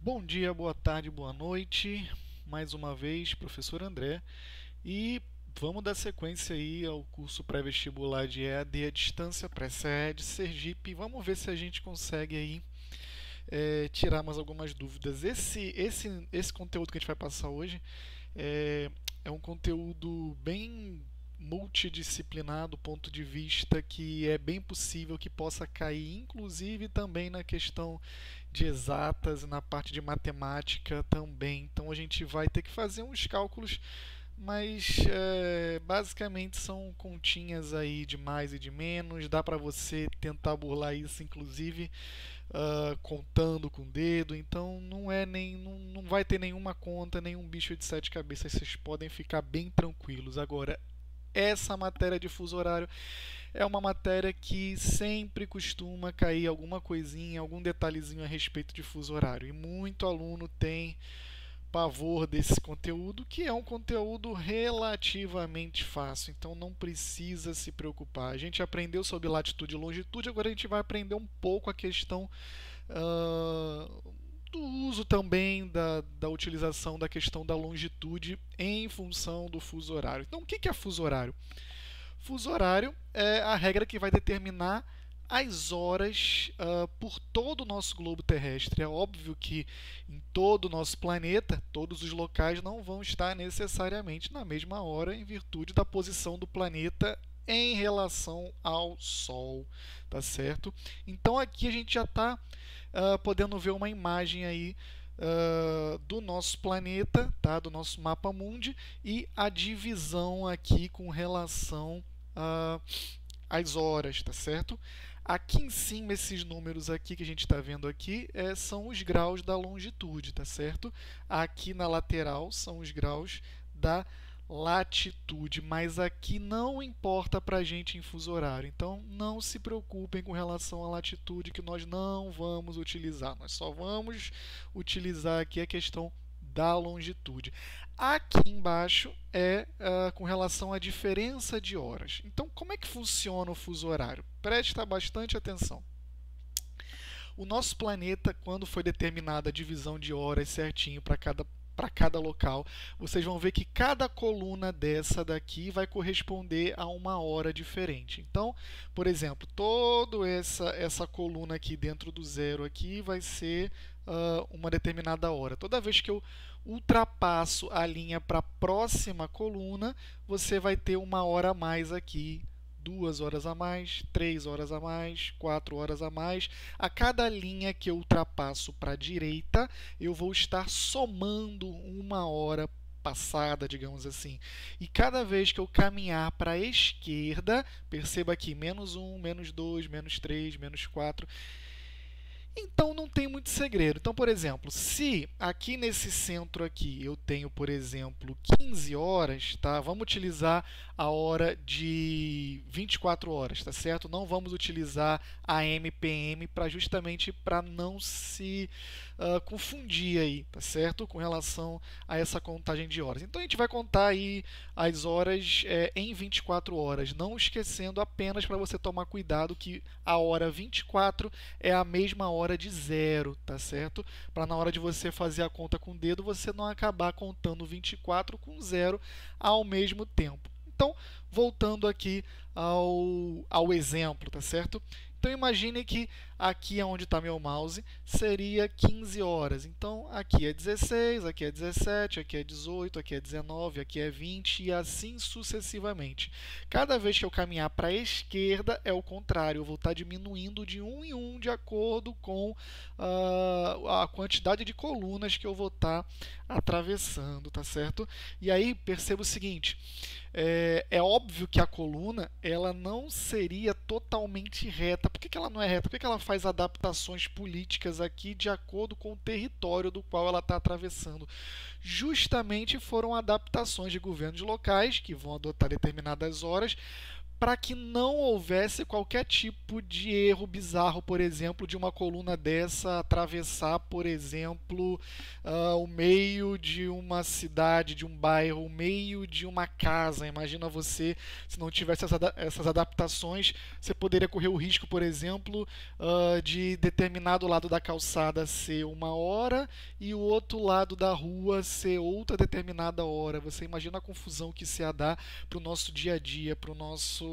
Bom dia, boa tarde, boa noite. Mais uma vez, professor André. E vamos dar sequência aí ao curso pré-vestibular de EAD à distância pré-CE Sergipe. Vamos ver se a gente consegue aí tirar mais algumas dúvidas. Esse conteúdo que a gente vai passar hoje é um conteúdo bem multidisciplinar do ponto de vista que é bem possível que possa cair, inclusive também na questão de exatas, na parte de matemática também. Então a gente vai ter que fazer uns cálculos, mas basicamente são continhas aí de mais e de menos. Dá para você tentar burlar isso, inclusive contando com o dedo. Então não vai ter nenhuma conta, nenhum bicho de sete cabeças. Vocês podem ficar bem tranquilos. Agora, essa matéria de fuso horário é uma matéria que sempre costuma cair alguma coisinha, algum detalhezinho a respeito de fuso horário. E muito aluno tem pavor desse conteúdo, que é um conteúdo relativamente fácil, então não precisa se preocupar. A gente aprendeu sobre latitude e longitude, agora a gente vai aprender um pouco a questão do uso também da utilização da questão da longitude em função do fuso horário. Então, o que é fuso horário? Fuso horário é a regra que vai determinar as horas por todo o nosso globo terrestre. É óbvio que em todo o nosso planeta, todos os locais não vão estar necessariamente na mesma hora em virtude da posição do planeta em relação ao Sol, tá certo? Então aqui a gente já está podendo ver uma imagem aí do nosso planeta, tá? Do nosso mapa mundi, e a divisão aqui com relação às horas, tá certo? Aqui em cima, esses números aqui que a gente está vendo aqui são os graus da longitude, tá certo? Aqui na lateral são os graus da latitude, mas aqui não importa para a gente em fuso horário. Então não se preocupem com relação à latitude, que nós não vamos utilizar. Nós só vamos utilizar aqui a questão da longitude. Aqui embaixo com relação à diferença de horas. Então, como é que funciona o fuso horário? Presta bastante atenção. O nosso planeta, quando foi determinada a divisão de horas certinho para cada local, vocês vão ver que cada coluna dessa daqui vai corresponder a uma hora diferente. Então, por exemplo, toda essa coluna aqui dentro do zero aqui vai ser uma determinada hora. Toda vez que eu ultrapasso a linha para a próxima coluna, você vai ter uma hora a mais aqui, 2 horas a mais, 3 horas a mais, 4 horas a mais. A cada linha que eu ultrapasso para a direita, eu vou estar somando uma hora passada, digamos assim. E cada vez que eu caminhar para a esquerda, perceba aqui, menos 1, menos 2, menos 3, menos 4. Então não tem muito segredo. Então, por exemplo, se aqui nesse centro aqui eu tenho, por exemplo, 15 horas, tá? Vamos utilizar a hora de 24 horas, tá certo? Não vamos utilizar a MPM justamente para não se confundir aí, tá certo? Com relação a essa contagem de horas. Então a gente vai contar aí as horas em 24 horas, não esquecendo apenas para você tomar cuidado que a hora 24 é a mesma hora de zero, tá certo? Para na hora de você fazer a conta com o dedo, você não acabar contando 24 com zero ao mesmo tempo. Então, voltando aqui ao exemplo, tá certo? Então, imagine que aqui onde está meu mouse seria 15 horas. Então, aqui é 16, aqui é 17, aqui é 18, aqui é 19, aqui é 20 e assim sucessivamente. Cada vez que eu caminhar para a esquerda é o contrário, eu vou estar diminuindo de um em um de acordo com a quantidade de colunas que eu vou estar atravessando, tá certo? E aí, perceba o seguinte, é óbvio que a coluna ela não seria totalmente reta. Por que ela não é reta? Por que ela faz adaptações políticas aqui de acordo com o território do qual ela está atravessando? Justamente foram adaptações de governos locais que vão adotar determinadas horas para que não houvesse qualquer tipo de erro bizarro, por exemplo, de uma coluna dessa atravessar, por exemplo, o meio de uma cidade, de um bairro, o meio de uma casa. Imagina você, se não tivesse essas adaptações, você poderia correr o risco, por exemplo, de determinado lado da calçada ser uma hora e o outro lado da rua ser outra determinada hora. Você imagina a confusão que isso ia dar para o nosso dia a dia, para o nosso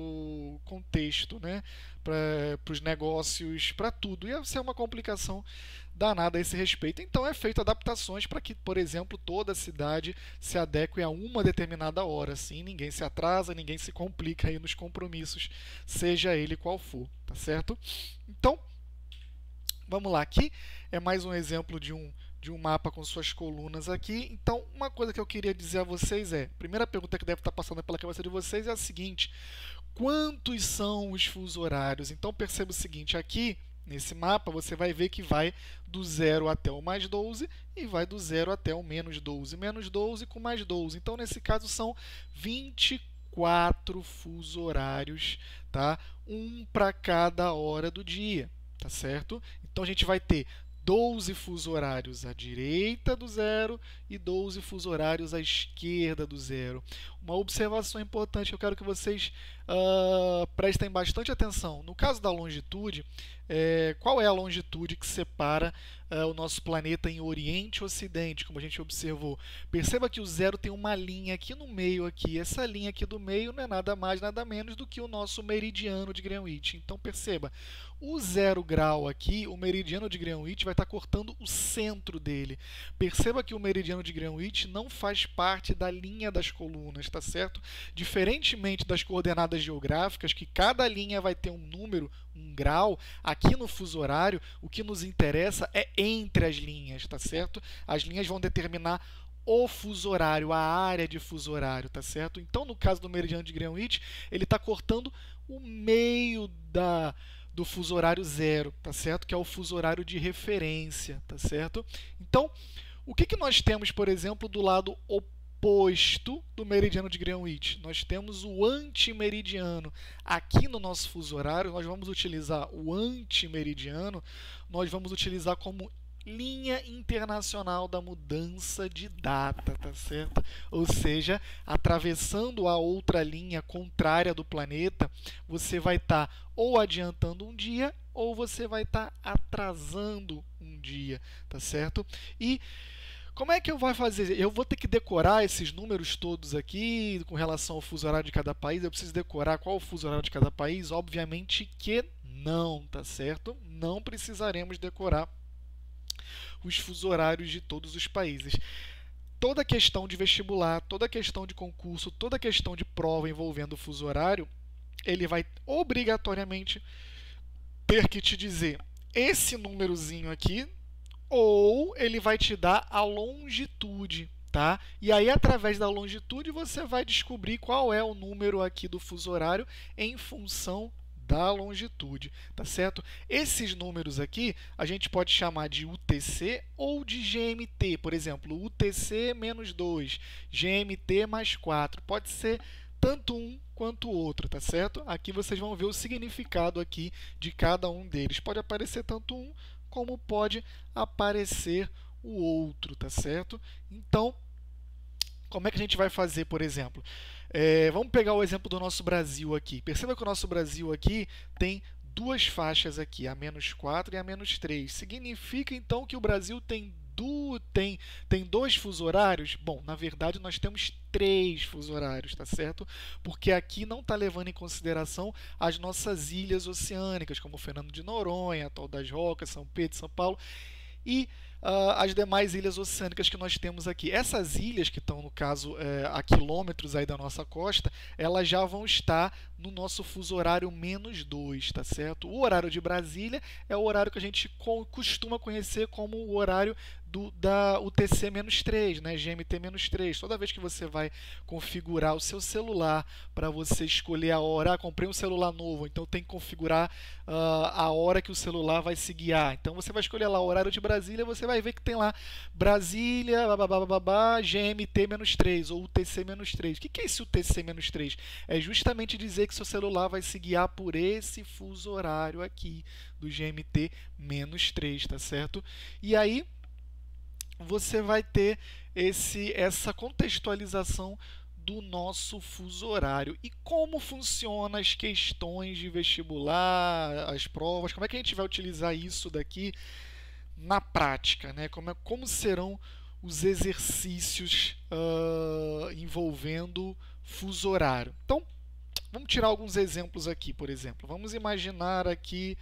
contexto, né? Para os negócios, para tudo. Ia ser uma complicação danada a esse respeito. Então é feito adaptações para que, por exemplo, toda a cidade se adeque a uma determinada hora. Assim, ninguém se atrasa, ninguém se complica aí nos compromissos, seja ele qual for, tá certo? Então, vamos lá. Aqui é mais um exemplo de um mapa com suas colunas aqui. Então, uma coisa que eu queria dizer a vocês é, a primeira pergunta que deve estar passando pela cabeça de vocês é a seguinte: quantos são os fusos horários? Então, perceba o seguinte, aqui nesse mapa você vai ver que vai do 0 até o mais 12 e vai do 0 até o menos 12. Menos 12 com mais 12. Então, nesse caso, são 24 fusos horários, tá? Um para cada hora do dia, tá certo? Então, a gente vai ter 12 fusos horários à direita do zero e 12 fusos horários à esquerda do zero. Uma observação importante que eu quero que vocês prestem bastante atenção. No caso da longitude, qual é a longitude que separa o nosso planeta em Oriente e Ocidente, como a gente observou? Perceba que o zero tem uma linha aqui no meio. Aqui. Essa linha aqui do meio não é nada mais, nada menos do que o nosso meridiano de Greenwich. Então, perceba, o 0 grau aqui, o meridiano de Greenwich, vai estar cortando o centro dele. Perceba que o meridiano de Greenwich não faz parte da linha das colunas, tá certo? Diferentemente das coordenadas geográficas, que cada linha vai ter um número, um grau, aqui no fuso horário, o que nos interessa é entre as linhas, tá certo? As linhas vão determinar o fuso horário, a área de fuso horário, tá certo? Então, no caso do meridiano de Greenwich, ele está cortando o meio do fuso horário zero, tá certo? Que é o fuso horário de referência, tá certo? Então, o que nós temos, por exemplo, do lado oposto do meridiano de Greenwich? Nós temos o antimeridiano. Aqui no nosso fuso horário, nós vamos utilizar o antimeridiano, nós vamos utilizar como linha internacional da mudança de data, tá certo? Ou seja, atravessando a outra linha contrária do planeta, você vai estar ou adiantando um dia ou você vai estar atrasando um dia, tá certo? E como é que eu vou fazer? Eu vou ter que decorar esses números todos aqui com relação ao fuso horário de cada país? Eu preciso decorar qual é o fuso horário de cada país? Obviamente que não, tá certo? Não precisaremos decorar os fusos horários de todos os países. Toda questão de vestibular, toda questão de concurso, toda questão de prova envolvendo o fuso horário, ele vai obrigatoriamente ter que te dizer esse númerozinho aqui, ou ele vai te dar a longitude, tá? E aí, através da longitude, você vai descobrir qual é o número aqui do fuso horário em função da longitude, tá certo? Esses números aqui a gente pode chamar de UTC ou de GMT, por exemplo, UTC menos 2, GMT mais 4, pode ser tanto um quanto o outro, tá certo? Aqui vocês vão ver o significado aqui de cada um deles. Pode aparecer tanto um como pode aparecer o outro, tá certo? Então, como é que a gente vai fazer, por exemplo? Vamos pegar o exemplo do nosso Brasil aqui. Perceba que o nosso Brasil aqui tem duas faixas aqui, a menos 4 e a menos 3. Significa, então, que o Brasil tem dois fusos horários? Bom, na verdade, nós temos 3 fusos horários, tá certo? Porque aqui não está levando em consideração as nossas ilhas oceânicas, como Fernando de Noronha, Atol das Rocas, São Pedro, São Paulo, e as demais ilhas oceânicas que nós temos aqui. Essas ilhas, que estão, no caso, a quilômetros aí da nossa costa, elas já vão estar no nosso fuso horário menos 2, tá certo? O horário de Brasília é o horário que a gente costuma conhecer como o horário da UTC-3, né? GMT-3. Toda vez que você vai configurar o seu celular para você escolher a hora, comprei um celular novo, então tem que configurar a hora que o celular vai se guiar. Então você vai escolher lá o horário de Brasília, você vai ver que tem lá Brasília, babá, GMT-3 ou UTC-3. O que é esse UTC-3? É justamente dizer que seu celular vai se guiar por esse fuso horário aqui do GMT-3, tá certo? E aí você vai ter essa contextualização do nosso fuso horário. E como funcionam as questões de vestibular, as provas, como é que a gente vai utilizar isso daqui na prática, né? Como serão os exercícios envolvendo fuso horário. Então, vamos tirar alguns exemplos aqui, por exemplo. Vamos imaginar aqui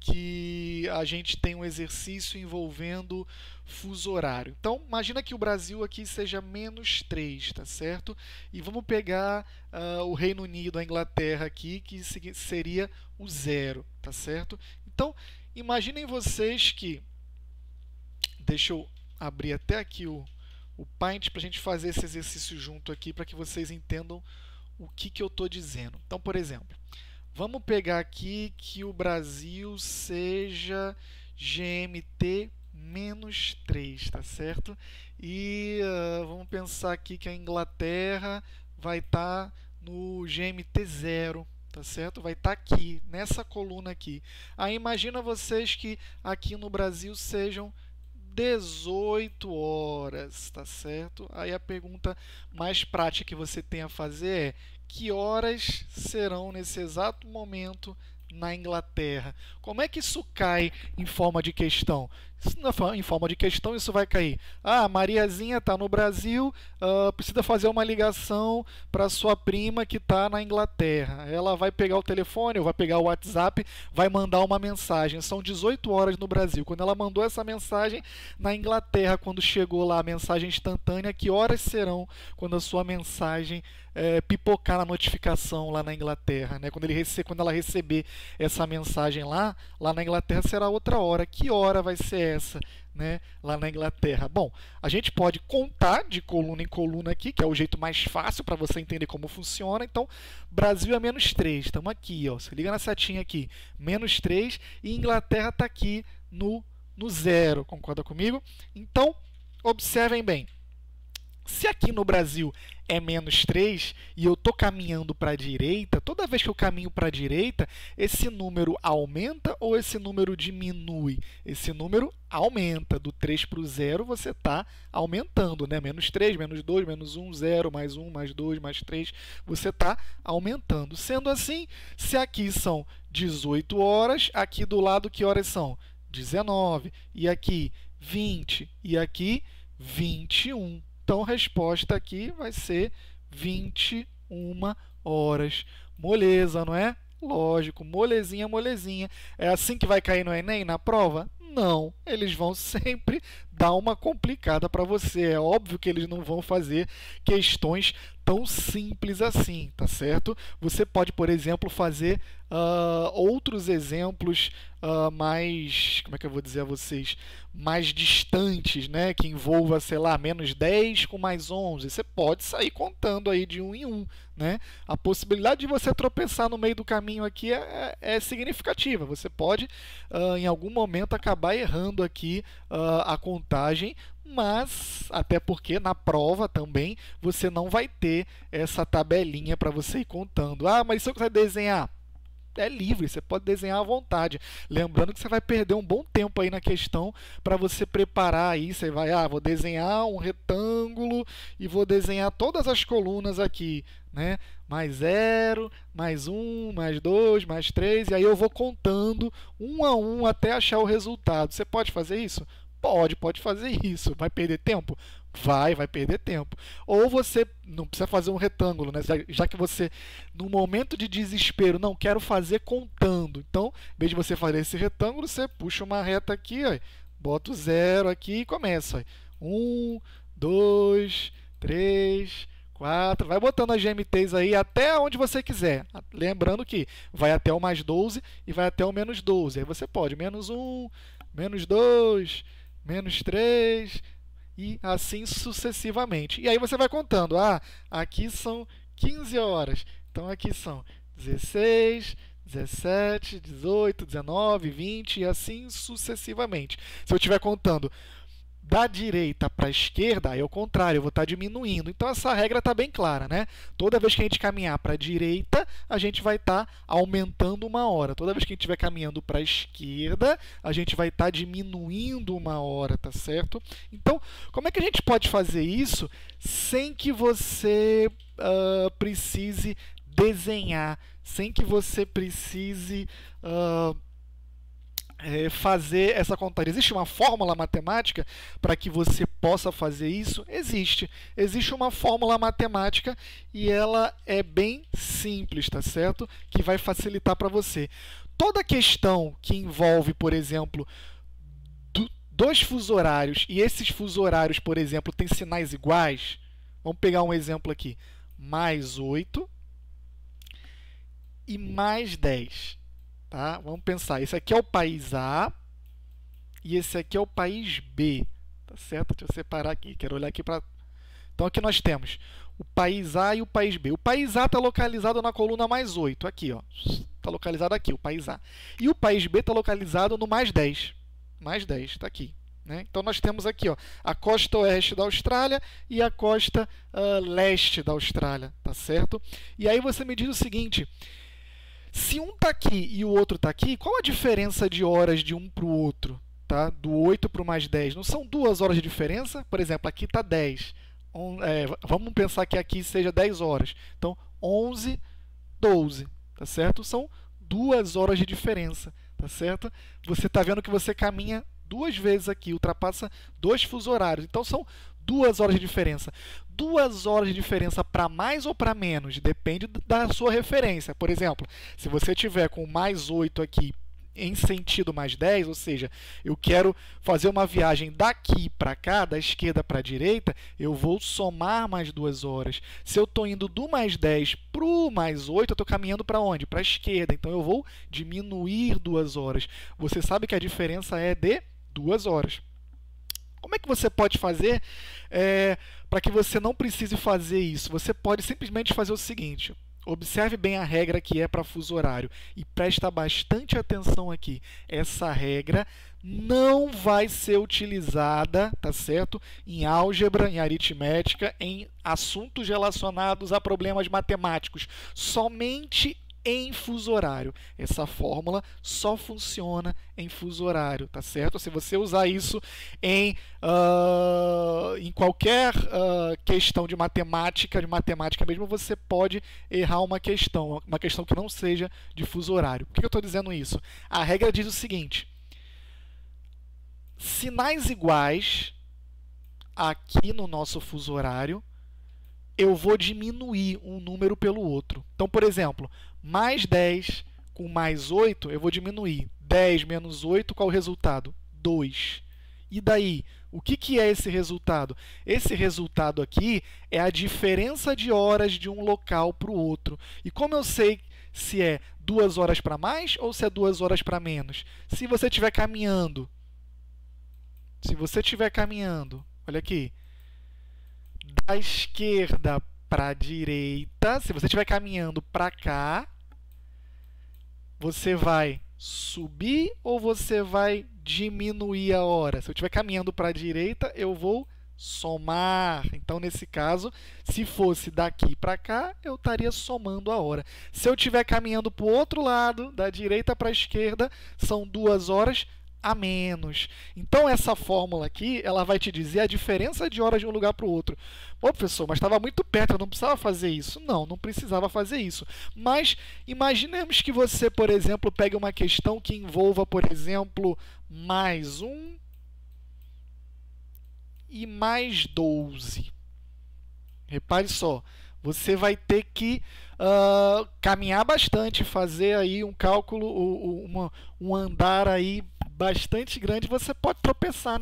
que a gente tem um exercício envolvendo fuso horário. Então, imagina que o Brasil aqui seja -3, tá certo? E vamos pegar o Reino Unido, a Inglaterra aqui, que seria o 0, tá certo? Então, imaginem vocês que... Deixa eu abrir até aqui o Paint para a gente fazer esse exercício junto aqui, para que vocês entendam o que eu estou dizendo. Então, por exemplo, vamos pegar aqui que o Brasil seja GMT-3, tá certo? E vamos pensar aqui que a Inglaterra vai estar no GMT0, tá certo? Vai estar aqui, nessa coluna aqui. Aí imagina vocês que aqui no Brasil sejam 18 horas, tá certo? Aí a pergunta mais prática que você tem a fazer é: que horas serão nesse exato momento na Inglaterra? Como é que isso cai em forma de questão? Em forma de questão, isso vai cair. Ah, Mariazinha está no Brasil, precisa fazer uma ligação para sua prima que está na Inglaterra. Ela vai pegar o telefone, ou vai pegar o WhatsApp, vai mandar uma mensagem. São 18 horas no Brasil. Quando ela mandou essa mensagem, na Inglaterra, quando chegou lá a mensagem instantânea, que horas serão quando a sua mensagem pipocar na notificação lá na Inglaterra, né? Quando ela receber essa mensagem lá na Inglaterra será outra hora. Que hora vai ser essa, né, lá na Inglaterra? Bom, a gente pode contar de coluna em coluna aqui, que é o jeito mais fácil para você entender como funciona. Então, Brasil é -3, estamos aqui, ó. Se liga na setinha aqui, -3, e Inglaterra está aqui no 0, concorda comigo? Então, observem bem. Se aqui no Brasil é -3 e eu estou caminhando para a direita, toda vez que eu caminho para a direita, esse número aumenta ou esse número diminui? Esse número aumenta. Do 3 para o 0, você está aumentando, né? -3, -2, -1, 0, +1, +2, +3, você está aumentando. Sendo assim, se aqui são 18 horas, aqui do lado que horas são? 19, e aqui 20, e aqui 21. Então, a resposta aqui vai ser 21 horas. Moleza, não é? Lógico, molezinha, molezinha. É assim que vai cair no Enem, na prova? Não, eles vão sempre dar uma complicada para você. É óbvio que eles não vão fazer questões tão simples assim, tá certo? Você pode, por exemplo, fazer outros exemplos mais, como é que eu vou dizer a vocês, mais distantes, né? Que envolva, sei lá, -10 com +11. Você pode sair contando aí de 1 em 1, né? A possibilidade de você tropeçar no meio do caminho aqui é significativa. Você pode, em algum momento, acabar errando aqui a contagem, mas até porque na prova também você não vai ter essa tabelinha para você ir contando. Ah, mas se eu quiser desenhar, é livre, você pode desenhar à vontade. Lembrando que você vai perder um bom tempo aí na questão para você preparar aí. Você vai, vou desenhar um retângulo e vou desenhar todas as colunas aqui, né? +0, +1, +2, +3, e aí eu vou contando um a um até achar o resultado. Você pode fazer isso? Pode fazer isso. Vai perder tempo? Vai perder tempo. Ou você não precisa fazer um retângulo, né? Já que você, no momento de desespero, não quero fazer contando. Então, em vez de você fazer esse retângulo, você puxa uma reta aqui, ó, bota o 0 aqui e começa. 1, 2, 3, 4. Vai botando as GMTs aí até onde você quiser. Lembrando que vai até o +12 e vai até o -12. Aí você pode -1, -2, -3 e assim sucessivamente. E aí você vai contando. Aqui são 15 horas. Então, aqui são 16, 17, 18, 19, 20 e assim sucessivamente. Se eu estiver contando da direita para a esquerda, aí é o contrário, eu vou estar diminuindo. Então, essa regra está bem clara, né? Toda vez que a gente caminhar para a direita, a gente vai estar aumentando 1 hora. Toda vez que a gente estiver caminhando para a esquerda, a gente vai estar diminuindo 1 hora, tá certo? Então, como é que a gente pode fazer isso sem que você precise desenhar, sem que você precise fazer essa contagem? Existe uma fórmula matemática para que você possa fazer isso? Existe. Existe uma fórmula matemática e ela é bem simples, tá certo? Que vai facilitar para você. Toda questão que envolve, por exemplo, dois fusos horários e esses fusos horários, por exemplo, têm sinais iguais. Vamos pegar um exemplo aqui. Mais 8 e mais 10. Tá? Vamos pensar, esse aqui é o país A e esse aqui é o país B. Tá certo? Deixa eu separar aqui, quero olhar aqui para... Então, aqui nós temos o país A e o país B. O país A está localizado na coluna mais 8, aqui, ó. Está localizado aqui, o país A. E o país B está localizado no mais 10. Mais 10, está aqui. Né? Então, nós temos aqui, ó, a costa oeste da Austrália e a costa leste da Austrália, tá certo? E aí você me diz o seguinte... Se um está aqui e o outro está aqui, qual a diferença de horas de um para o outro? Tá? Do 8 para o mais 10. Não são 2 horas de diferença? Por exemplo, aqui está 10. Vamos pensar que aqui seja 10 horas. Então, 11, 12. Tá certo? São 2 horas de diferença. Tá certo? Você está vendo que você caminha 2 vezes aqui, ultrapassa 2 fusos horários. Então, são 2 horas de diferença. 2 horas de diferença para mais ou para menos, depende da sua referência. Por exemplo, se você tiver com mais 8 aqui em sentido mais 10, ou seja, eu quero fazer uma viagem daqui para cá, da esquerda para a direita, eu vou somar mais 2 horas. Se eu estou indo do mais 10 para o mais 8, eu estou caminhando para onde? Para a esquerda. Então, eu vou diminuir 2 horas. Você sabe que a diferença é de 2 horas. Como é que você pode fazer para que você não precise fazer isso? Você pode simplesmente fazer o seguinte. Observe bem a regra que é para fuso horário e presta bastante atenção aqui. Essa regra não vai ser utilizada, tá certo? Em álgebra, em aritmética, em assuntos relacionados a problemas matemáticos. Somente em fuso horário. Essa fórmula só funciona em fuso horário, tá certo? Se você usar isso em qualquer questão de matemática mesmo, você pode errar uma questão que não seja de fuso horário. Por que eu estou dizendo isso? A regra diz o seguinte: sinais iguais aqui no nosso fuso horário, eu vou diminuir um número pelo outro. Então, por exemplo, mais 10 com mais 8, eu vou diminuir. 10 menos 8, qual é o resultado? 2. E daí? O que é esse resultado? Esse resultado aqui é a diferença de horas de um local para o outro. E como eu sei se é 2 horas para mais ou se é 2 horas para menos? Se você estiver caminhando, olha aqui, da esquerda para a direita, se você estiver caminhando para cá, você vai subir ou você vai diminuir a hora? Se eu estiver caminhando para a direita, eu vou somar. Então, nesse caso, se fosse daqui para cá, eu estaria somando a hora. Se eu estiver caminhando para o outro lado, da direita para a esquerda, são 2 horas a menos. Então, essa fórmula aqui, ela vai te dizer a diferença de horas de um lugar para o outro. Ô, professor, mas estava muito perto, eu não precisava fazer isso. Não, não precisava fazer isso. Mas imaginemos que você, por exemplo, pegue uma questão que envolva, por exemplo, mais 1 e mais 12. Repare só, você vai ter que caminhar bastante, fazer aí um cálculo, um andar aí bastante grande. Você pode tropeçar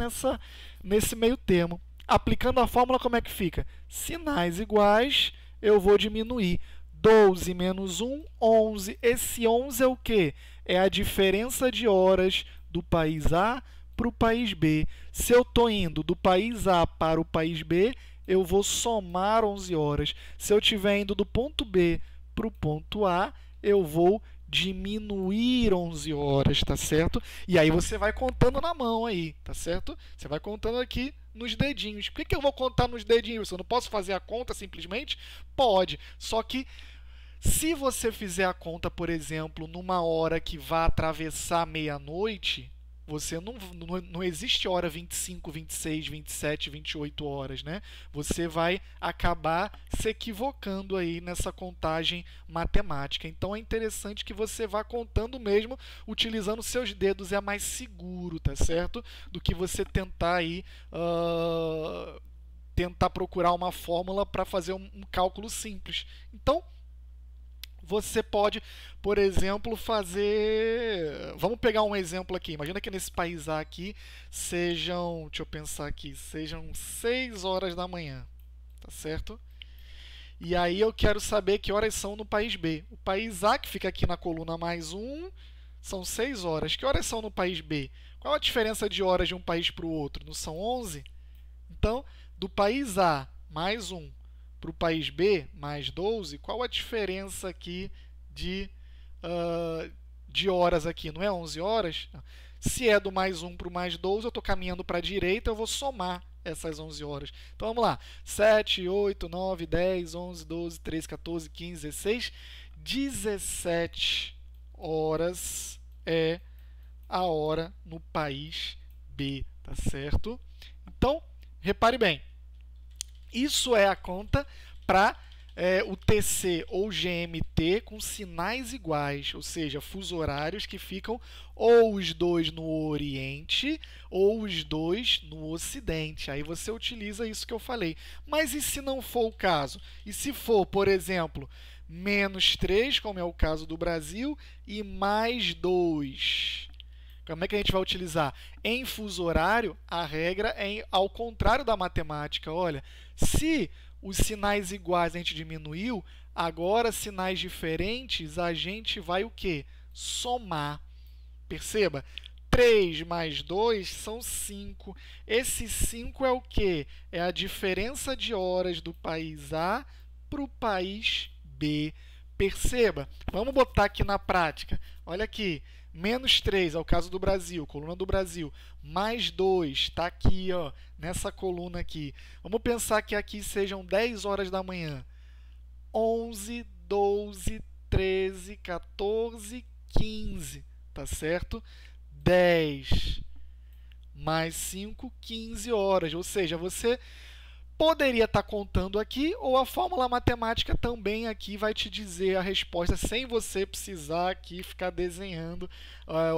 nesse meio termo. Aplicando a fórmula, como é que fica? Sinais iguais, eu vou diminuir. 12 menos 1, 11. Esse 11 é o quê? É a diferença de horas do país A para o país B. Se eu estou indo do país A para o país B, eu vou somar 11 horas. Se eu estiver indo do ponto B para o ponto A, eu vou diminuir 11 horas, tá certo? E aí você vai contando na mão aí, tá certo? Você vai contando aqui nos dedinhos. Por que eu vou contar nos dedinhos? Eu não posso fazer a conta simplesmente? Pode. Só que se você fizer a conta, por exemplo, numa hora que vá atravessar meia-noite, você não existe hora 25, 26, 27, 28 horas, né? Você vai acabar se equivocando aí nessa contagem matemática. Então é interessante que você vá contando mesmo, utilizando seus dedos, é mais seguro, tá certo? Do que você tentar aí tentar procurar uma fórmula para fazer um cálculo simples. Então, você pode, por exemplo, fazer. Vamos pegar um exemplo aqui. Imagina que nesse país A aqui sejam. Deixa eu pensar aqui. Sejam 6 horas da manhã. Tá certo? E aí eu quero saber que horas são no país B. O país A, que fica aqui na coluna mais 1, são 6 horas. Que horas são no país B? Qual a diferença de horas de um país para o outro? Não são 11? Então, do país A mais 1 para o país B, mais 12, qual a diferença aqui de horas aqui? Não é 11 horas? Se é do mais 1 para o mais 12, eu estou caminhando para a direita, eu vou somar essas 11 horas. Então, vamos lá. 7, 8, 9, 10, 11, 12, 13, 14, 15, 16, 17 horas é a hora no país B, tá certo? Então, repare bem. Isso é a conta para o TC ou GMT com sinais iguais, ou seja, fuso horários que ficam ou os dois no Oriente ou os dois no Ocidente. Aí você utiliza isso que eu falei. Mas e se não for o caso? E se for, por exemplo, menos 3, como é o caso do Brasil, e mais 2? Como é que a gente vai utilizar? Em fuso horário, a regra é ao contrário da matemática. Olha, se os sinais iguais a gente diminuiu, agora sinais diferentes a gente vai o quê? Somar. Perceba? 3 mais 2 são 5. Esse 5 é o quê? É a diferença de horas do país A para o país B. Perceba? Vamos botar aqui na prática. Olha aqui. Menos 3 é o caso do Brasil, coluna do Brasil. Mais 2 está aqui, ó, nessa coluna aqui. Vamos pensar que aqui sejam 10 horas da manhã. 11, 12, 13, 14, 15. Tá certo? 10 mais 5, 15 horas. Ou seja, você poderia estar contando aqui, ou a fórmula matemática também aqui vai te dizer a resposta sem você precisar aqui ficar desenhando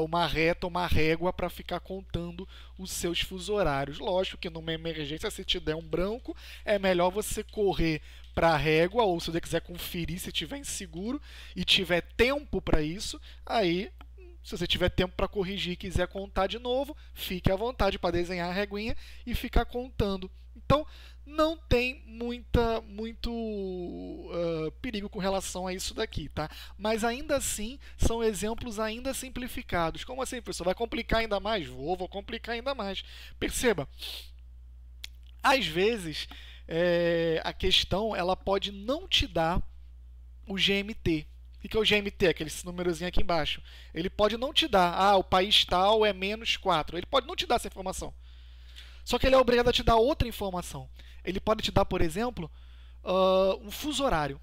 uma reta, uma régua para ficar contando os seus fuso horários. Lógico que numa emergência, se te der um branco, é melhor você correr para a régua, ou se você quiser conferir se estiver inseguro e tiver tempo para isso, aí se você tiver tempo para corrigir e quiser contar de novo, fique à vontade para desenhar a reguinha e ficar contando. Então, não tem muito perigo com relação a isso daqui, tá? Mas ainda assim, são exemplos ainda simplificados. Como assim, professor? Vai complicar ainda mais? Vou complicar ainda mais. Perceba, às vezes, a questão ela pode não te dar o GMT. O que é o GMT? Aquele númerozinho aqui embaixo. Ele pode não te dar, o país tal é menos 4. Ele pode não te dar essa informação. Só que ele é obrigado a te dar outra informação. Ele pode te dar, por exemplo, um fuso horário.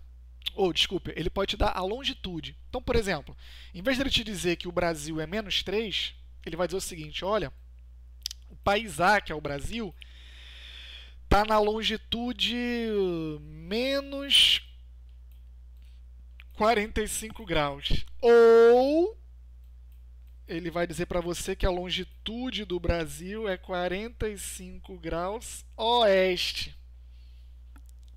Ou, desculpe, ele pode te dar a longitude. Então, por exemplo, em vez de ele te dizer que o Brasil é menos 3, ele vai dizer o seguinte, olha, o país A, que é o Brasil, está na longitude menos 45 graus. Ou ele vai dizer para você que a longitude do Brasil é 45 graus oeste.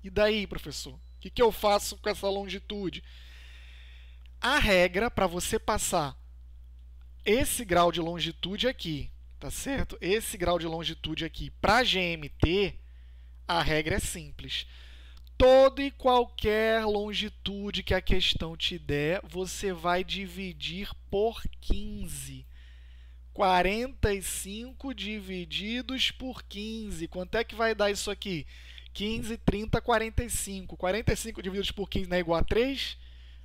E daí, professor? O que eu faço com essa longitude? A regra para você passar esse grau de longitude aqui, tá certo? Esse grau de longitude aqui para GMT, a regra é simples. Toda e qualquer longitude que a questão te der, você vai dividir por 15. 45 divididos por 15. Quanto é que vai dar isso aqui? 15, 30, 45. 45 divididos por 15 não é igual a 3?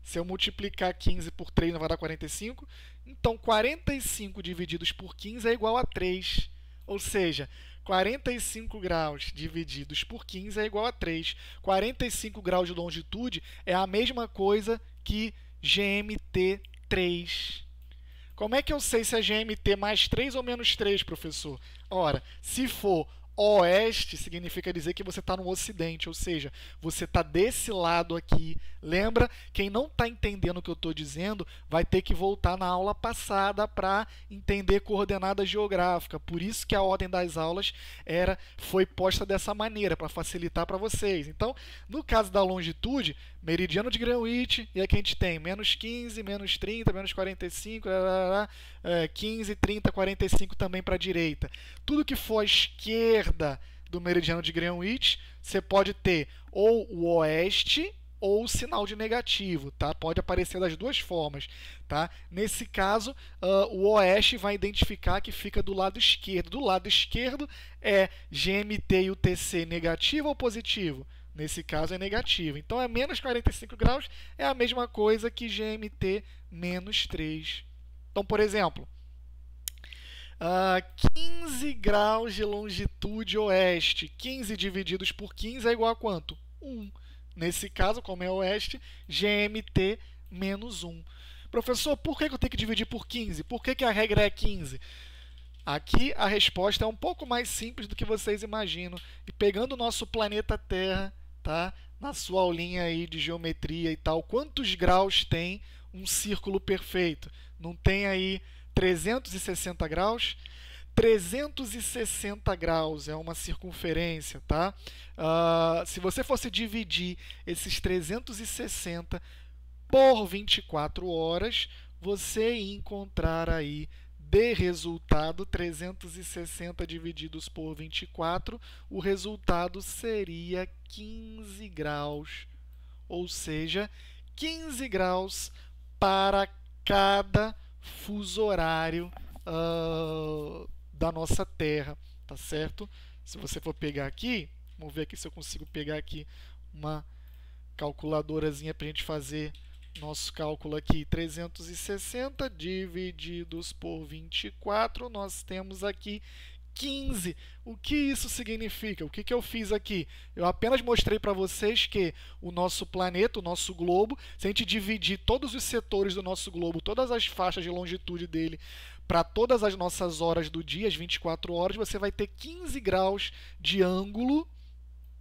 Se eu multiplicar 15 por 3 não vai dar 45? Então, 45 divididos por 15 é igual a 3. Ou seja, 45 graus divididos por 15 é igual a 3. 45 graus de longitude é a mesma coisa que GMT 3. Como é que eu sei se é GMT mais 3 ou menos 3, professor? Ora, se for oeste, significa dizer que você está no ocidente, ou seja, você está desse lado aqui. Lembra? Quem não está entendendo o que eu estou dizendo vai ter que voltar na aula passada para entender coordenada geográfica. Por isso que a ordem das aulas foi posta dessa maneira, para facilitar para vocês. Então, no caso da longitude, meridiano de Greenwich, e aqui a gente tem menos 15, menos 30, menos 45, 15, 30, 45 também para a direita. Tudo que for à esquerda do meridiano de Greenwich, você pode ter ou o oeste ou o sinal de negativo, tá? Pode aparecer das duas formas, tá? Nesse caso, o oeste vai identificar que fica do lado esquerdo. Do lado esquerdo é GMT e UTC negativo ou positivo? Nesse caso é negativo. Então, é menos 45 graus é a mesma coisa que GMT menos 3. Então, por exemplo, 15 graus de longitude oeste. 15 divididos por 15 é igual a quanto? 1. Nesse caso, como é oeste, GMT menos 1. Professor, por que eu tenho que dividir por 15? Por que a regra é 15? Aqui a resposta é um pouco mais simples do que vocês imaginam. E pegando o nosso planeta Terra, tá? Na sua aulinha aí de geometria e tal, quantos graus tem um círculo perfeito? Não tem aí 360 graus? 360 graus é uma circunferência, tá? Se você fosse dividir esses 360 por 24 horas, você ia encontrar aí, de resultado, 360 divididos por 24, o resultado seria 15 graus. Ou seja, 15 graus para cada fuso horário da nossa Terra, tá certo? Se você for pegar aqui, vamos ver aqui se eu consigo pegar aqui uma calculadorazinha para a gente fazer nosso cálculo aqui. 360 divididos por 24, nós temos aqui 15. O que isso significa? O que eu fiz aqui? Eu apenas mostrei para vocês que o nosso planeta, o nosso globo, se a gente dividir todos os setores do nosso globo, todas as faixas de longitude dele, para todas as nossas horas do dia, as 24 horas, você vai ter 15 graus de ângulo,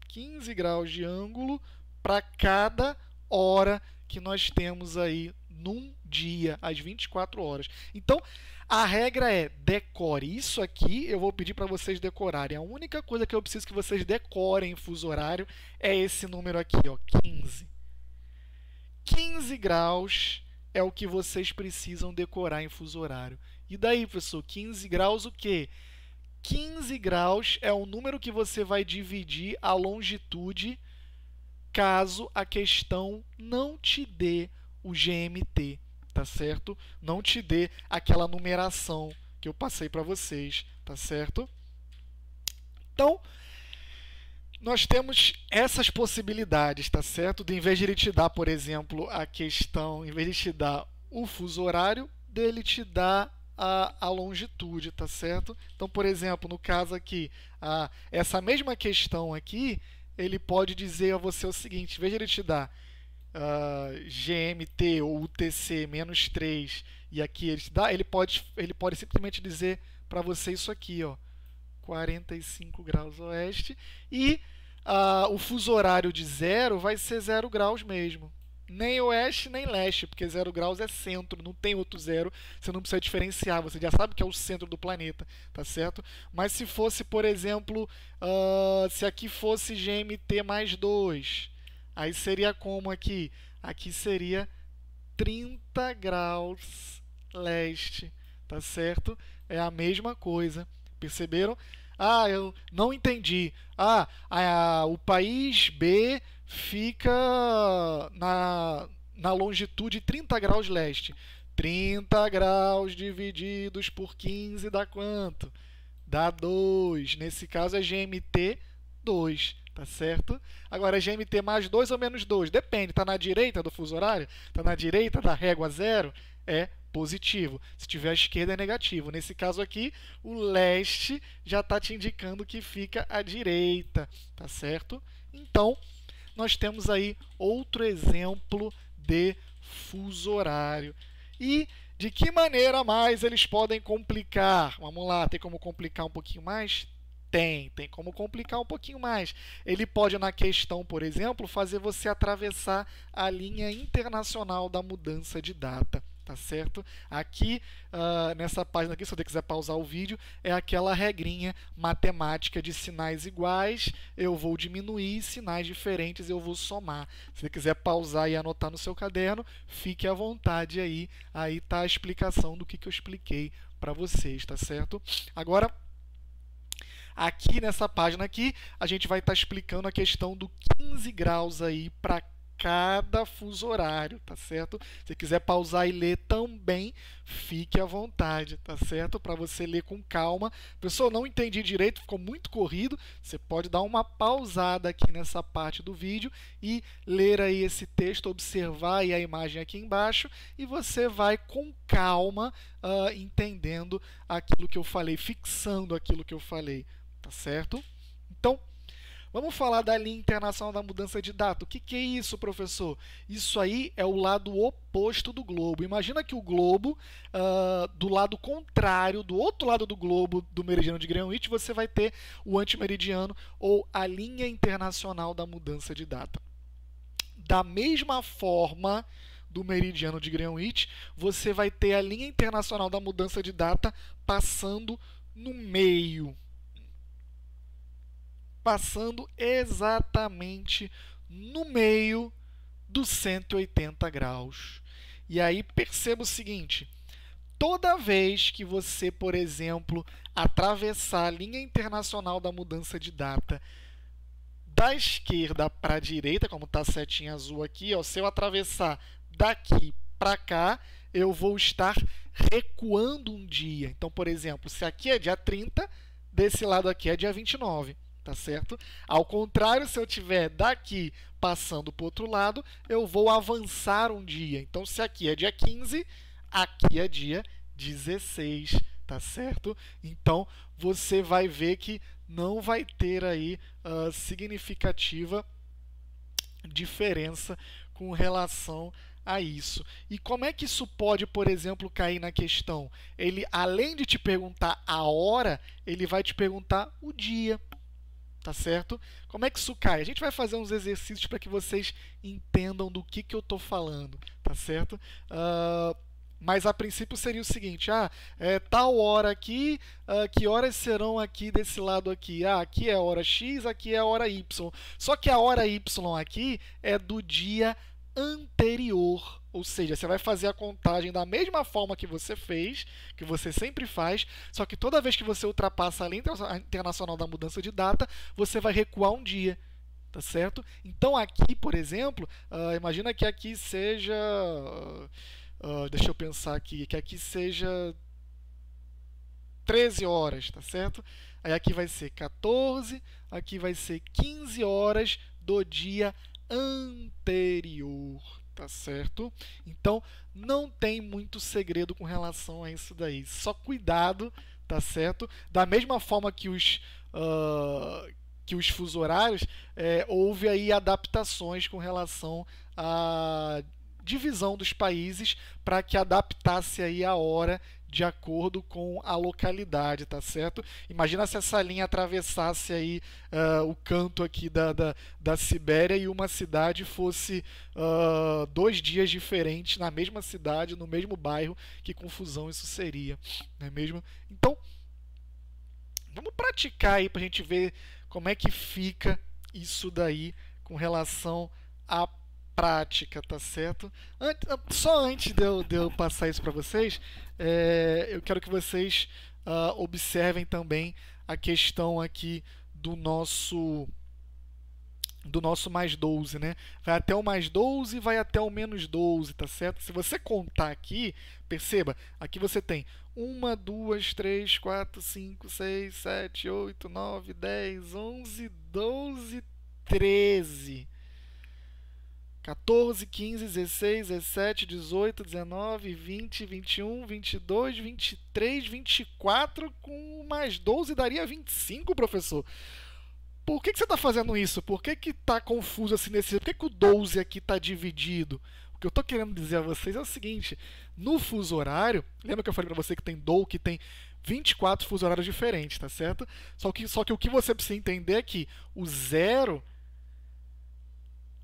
15 graus de ângulo para cada hora que nós temos aí num dia, às 24 horas. Então, a regra é decore. Isso aqui eu vou pedir para vocês decorarem. A única coisa que eu preciso que vocês decorem em fuso horário é esse número aqui, ó, 15. 15 graus é o que vocês precisam decorar em fuso horário. E daí, professor, 15 graus o quê? 15 graus é o número que você vai dividir a longitude caso a questão não te dê o GMT, tá certo? Não te dê aquela numeração que eu passei para vocês, tá certo? Então, nós temos essas possibilidades, tá certo? De, em vez de ele te dar, por exemplo, a questão, em vez de te dar o fuso horário, dele te dar a longitude, tá certo? Então, por exemplo, no caso aqui, essa mesma questão aqui, ele pode dizer a você o seguinte, em vez de ele te dar GMT ou UTC menos 3, e aqui ele te dá, ele pode simplesmente dizer para você isso aqui, ó, 45 graus oeste, e o fuso horário de 0 vai ser 0 graus mesmo. Nem oeste, nem leste, porque 0 graus é centro, não tem outro zero, você não precisa diferenciar, você já sabe que é o centro do planeta, tá certo? Mas se fosse, por exemplo, se aqui fosse GMT mais 2, aí seria como aqui? Aqui seria 30 graus leste, tá certo? É a mesma coisa, perceberam? Eu não entendi. O país B fica na longitude 30 graus leste. 30 graus divididos por 15 dá quanto? Dá 2. Nesse caso é GMT 2, tá certo? Agora, GMT mais 2 ou menos 2? Depende, está na direita do fuso horário? Está na direita da régua zero? É positivo. Se tiver à esquerda, é negativo. Nesse caso aqui, o leste já está te indicando que fica à direita, tá certo? Então, nós temos aí outro exemplo de fuso horário. E de que maneira mais eles podem complicar? Vamos lá, tem como complicar um pouquinho mais? Tem como complicar um pouquinho mais. Ele pode, na questão, por exemplo, fazer você atravessar a linha internacional da mudança de data. Tá certo? Aqui, nessa página aqui, se você quiser pausar o vídeo, é aquela regrinha matemática de sinais iguais, eu vou diminuir, sinais diferentes eu vou somar. Se você quiser pausar e anotar no seu caderno, fique à vontade aí. Aí está a explicação do que eu expliquei para vocês, tá certo? Agora, aqui nessa página aqui, a gente vai estar explicando a questão do 15 graus aí para cada fuso horário, tá certo? Se quiser pausar e ler também, fique à vontade, tá certo? Para você ler com calma. Pessoal, não entendi direito, ficou muito corrido. Você pode dar uma pausada aqui nessa parte do vídeo e ler aí esse texto, observar aí a imagem aqui embaixo e você vai com calma entendendo aquilo que eu falei, fixando aquilo que eu falei, tá certo? Então, vamos falar da linha internacional da mudança de data. O que é isso, professor? Isso aí é o lado oposto do globo. Imagina que o globo, do lado contrário, do outro lado do globo, do meridiano de Greenwich, você vai ter o antimeridiano ou a linha internacional da mudança de data. Da mesma forma do meridiano de Greenwich, você vai ter a linha internacional da mudança de data passando no meio. Passando exatamente no meio dos 180 graus. E aí perceba o seguinte, toda vez que você, por exemplo, atravessar a linha internacional da mudança de data da esquerda para a direita, como está a setinha azul aqui, ó, se eu atravessar daqui para cá, eu vou estar recuando um dia. Então, por exemplo, se aqui é dia 30, desse lado aqui é dia 29. Tá certo? Ao contrário, se eu estiver daqui passando para o outro lado, eu vou avançar um dia. Então, se aqui é dia 15, aqui é dia 16, tá certo? Então, você vai ver que não vai ter aí significativa diferença com relação a isso. E como é que isso pode, por exemplo, cair na questão? Ele, além de te perguntar a hora, ele vai te perguntar o dia. Tá certo? Como é que isso cai? A gente vai fazer uns exercícios para que vocês entendam do que eu estou falando, tá certo? Mas a princípio seria o seguinte, tal hora aqui, que horas serão aqui desse lado aqui? Aqui é a hora X, aqui é a hora Y. Só que a hora Y aqui é do dia anterior, ou seja, você vai fazer a contagem da mesma forma que você fez, que você sempre faz, só que toda vez que você ultrapassa a linha internacional da mudança de data, você vai recuar um dia, tá certo? Então aqui, por exemplo, imagina que aqui seja, deixa eu pensar aqui, que aqui seja 13 horas, tá certo? Aí aqui vai ser 14, aqui vai ser 15 horas do dia anterior, tá certo? Então, não tem muito segredo com relação a isso daí. Só cuidado, tá certo? Da mesma forma que os fusos horários, houve aí adaptações com relação à divisão dos países para que adaptasse aí a hora de acordo com a localidade, tá certo? Imagina se essa linha atravessasse aí o canto aqui da Sibéria e uma cidade fosse 2 dias diferentes na mesma cidade, no mesmo bairro, que confusão isso seria, não é mesmo? Então, vamos praticar aí para a gente ver como é que fica isso daí com relação à prática, tá certo? Só antes de eu passar isso para vocês, eu quero que vocês observem também a questão aqui do nosso mais 12, né? Vai até o mais 12 e vai até o menos 12, tá certo? Se você contar aqui, perceba, aqui você tem 1, 2, 3, 4, 5, 6, 7, 8, 9, 10, 11, 12, 13, 14, 15, 16, 17, 18, 19, 20, 21, 22, 23, 24, com mais 12 daria 25, professor. Por que você está fazendo isso? Por que está confuso assim nesse... Por que o 12 aqui está dividido? O que eu estou querendo dizer a vocês é o seguinte, no fuso horário, lembra que eu falei para você que tem DOU, que tem 24 fuso horários diferentes, tá certo? Só que o que você precisa entender é que o 0...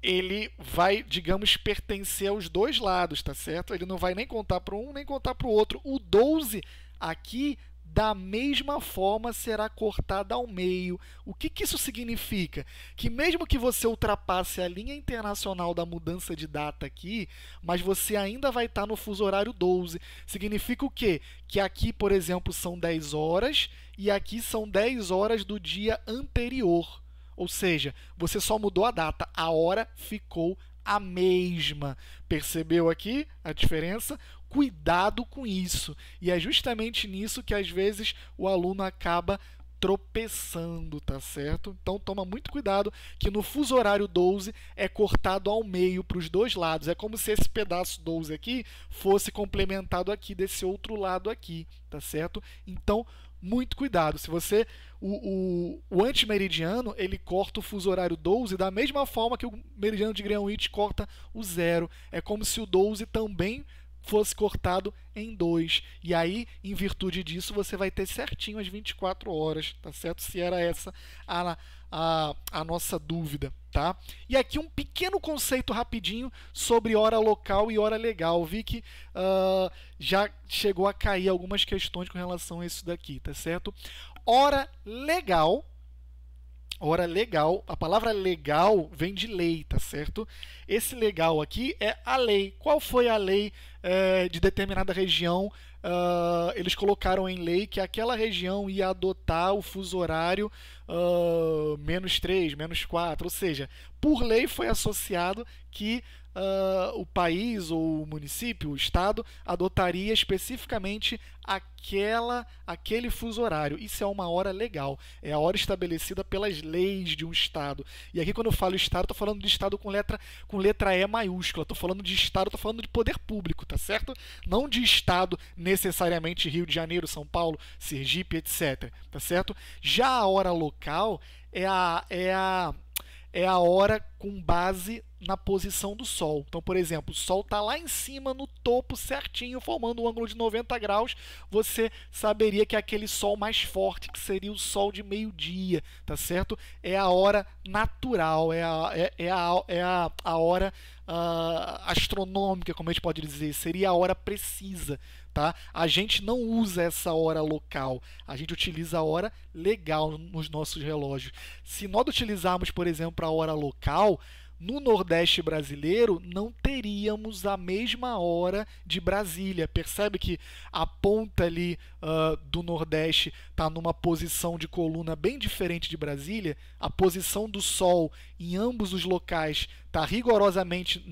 ele vai, digamos, pertencer aos dois lados, tá certo? Ele não vai nem contar para um, nem contar para o outro. O 12 aqui, da mesma forma, será cortado ao meio. O que isso significa? Que mesmo que você ultrapasse a linha internacional da mudança de data aqui, mas você ainda vai estar no fuso horário 12. Significa o quê? Que aqui, por exemplo, são 10 horas e aqui são 10 horas do dia anterior. Ou seja, você só mudou a data, a hora ficou a mesma. Percebeu aqui a diferença? Cuidado com isso. E é justamente nisso que às vezes o aluno acaba tropeçando, tá certo? Então toma muito cuidado que no fuso horário 12 é cortado ao meio para os dois lados. É como se esse pedaço 12 aqui fosse complementado aqui desse outro lado aqui, tá certo? Então muito cuidado. Se você o antimeridiano, ele corta o fuso horário 12 da mesma forma que o meridiano de Greenwich corta o 0. É como se o 12 também fosse cortado em 2. E aí, em virtude disso, você vai ter certinho as 24 horas, tá certo? Se era essa a nossa dúvida, tá? E aqui um pequeno conceito rapidinho sobre hora local e hora legal. Vi que já chegou a cair algumas questões com relação a isso daqui, tá certo? Hora legal, a palavra legal vem de lei, tá certo? Esse legal aqui é a lei. Qual foi a lei de determinada região? Eles colocaram em lei que aquela região ia adotar o fuso horário -3, -4, ou seja, por lei foi associado que o país ou o município, o estado, adotaria especificamente aquele fuso horário. Isso é uma hora legal, é a hora estabelecida pelas leis de um estado. E aqui quando eu falo estado, estou falando de estado com letra E maiúscula, estou falando de estado, estou falando de poder público, tá certo? Não de estado necessariamente Rio de Janeiro, São Paulo, Sergipe, etc, tá certo? Já a hora local é a hora com base na posição do Sol. Então, por exemplo, o Sol está lá em cima, no topo, certinho, formando um ângulo de 90 graus, você saberia que é aquele Sol mais forte, que seria o Sol de meio-dia, tá certo? É a hora natural, é a hora astronômica, como a gente pode dizer, seria a hora precisa. Tá? A gente não usa essa hora local, a gente utiliza a hora legal nos nossos relógios. Se nós utilizarmos, por exemplo, a hora local, no Nordeste brasileiro não teríamos a mesma hora de Brasília. Percebe que a ponta ali do Nordeste está numa posição de coluna bem diferente de Brasília? A posição do Sol em ambos os locais está rigorosamente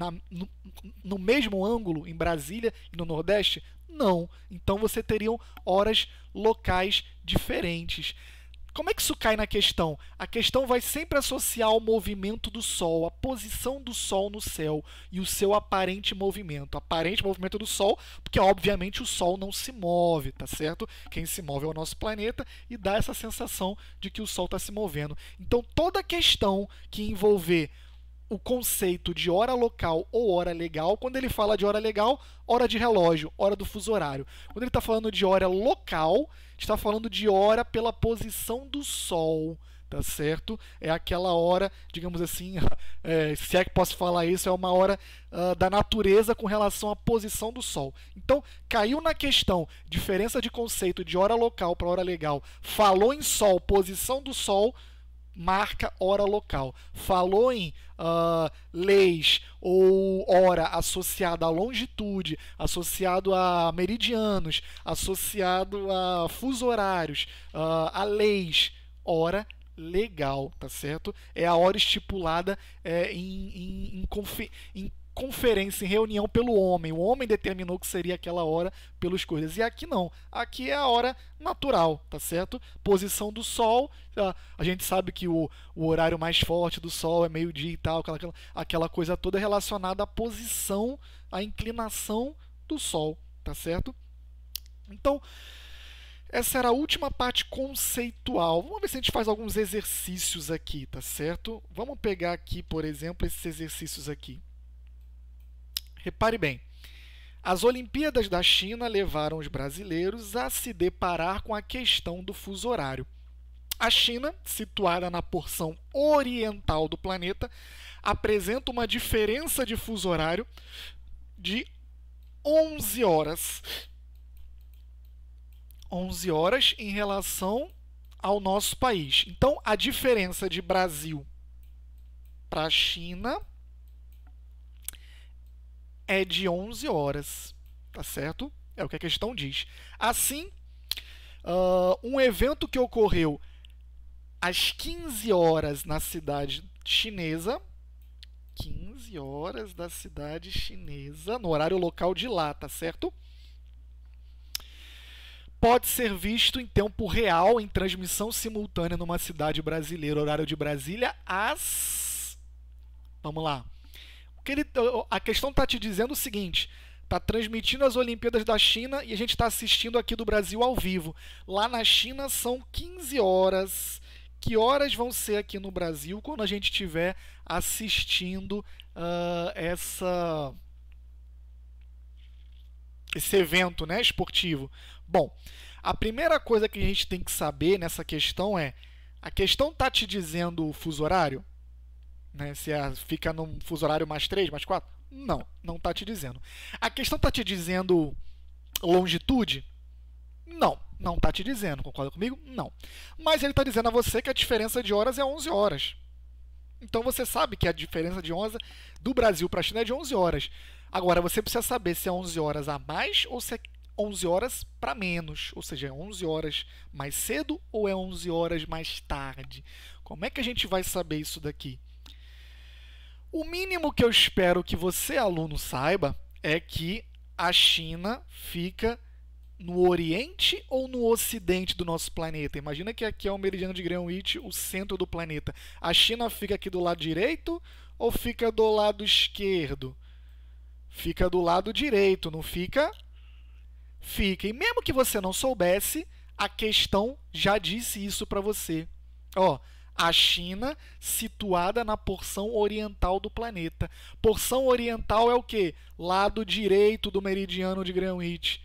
no mesmo ângulo em Brasília e no Nordeste? Não. Então você teriam horas locais diferentes. Como é que isso cai na questão? A questão vai sempre associar o movimento do Sol, a posição do Sol no céu e o seu aparente movimento. Aparente movimento do Sol, porque obviamente o Sol não se move, tá certo? Quem se move é o nosso planeta e dá essa sensação de que o Sol está se movendo. Então toda questão que envolver o conceito de hora local ou hora legal, quando ele fala de hora legal, hora de relógio, hora do fuso horário. Quando ele está falando de hora local, está falando de hora pela posição do Sol, tá certo? É aquela hora, digamos assim, se é que posso falar isso, é uma hora da natureza com relação à posição do Sol. Então, caiu na questão, diferença de conceito de hora local para hora legal, falou em Sol, posição do Sol, marca hora local. Falou em leis ou hora associada à longitude, associado a meridianos, associado a fuso horários, a leis, hora legal, tá certo? É a hora estipulada em conferência, em reunião pelo homem. O homem determinou que seria aquela hora pelas coisas. E aqui não. Aqui é a hora natural, tá certo? Posição do Sol. A gente sabe que o horário mais forte do Sol é meio-dia e tal, aquela coisa toda relacionada à posição, à inclinação do Sol, tá certo? Então, essa era a última parte conceitual. Vamos ver se a gente faz alguns exercícios aqui, tá certo? Vamos pegar aqui, por exemplo, esses exercícios aqui. Repare bem, as Olimpíadas da China levaram os brasileiros a se deparar com a questão do fuso horário. A China, situada na porção oriental do planeta, apresenta uma diferença de fuso horário de 11 horas. 11 horas em relação ao nosso país. Então, a diferença de Brasil para a China é de 11 horas, tá certo? É o que a questão diz. Assim, um evento que ocorreu às 15 horas na cidade chinesa, 15 horas da cidade chinesa, no horário local de lá, tá certo? Pode ser visto em tempo real, em transmissão simultânea numa cidade brasileira, horário de Brasília, às... Vamos lá. A questão está te dizendo o seguinte: está transmitindo as Olimpíadas da China e a gente está assistindo aqui do Brasil ao vivo. Lá na China são 15 horas. Que horas vão ser aqui no Brasil quando a gente estiver assistindo esse evento, né, esportivo? Bom, a primeira coisa que a gente tem que saber nessa questão é: a questão está te dizendo o fuso horário? Né, se fica num fuso horário mais 3, mais 4? Não, não está te dizendo. A questão está te dizendo longitude? Não, não está te dizendo. Concorda comigo? Não. Mas ele está dizendo a você que a diferença de horas é 11 horas. Então você sabe que a diferença de 11 do Brasil para a China é de 11 horas. Agora, você precisa saber se é 11 horas a mais ou se é 11 horas para menos. Ou seja, é 11 horas mais cedo ou é 11 horas mais tarde. Como é que a gente vai saber isso daqui? O mínimo que eu espero que você, aluno, saiba é que a China fica no oriente ou no ocidente do nosso planeta. Imagina que aqui é o meridiano de Greenwich, o centro do planeta. A China fica aqui do lado direito ou fica do lado esquerdo? Fica do lado direito, não fica? Fica. E mesmo que você não soubesse, a questão já disse isso para você. Ó, a China situada na porção oriental do planeta. Porção oriental é o quê? Lado direito do meridiano de Greenwich.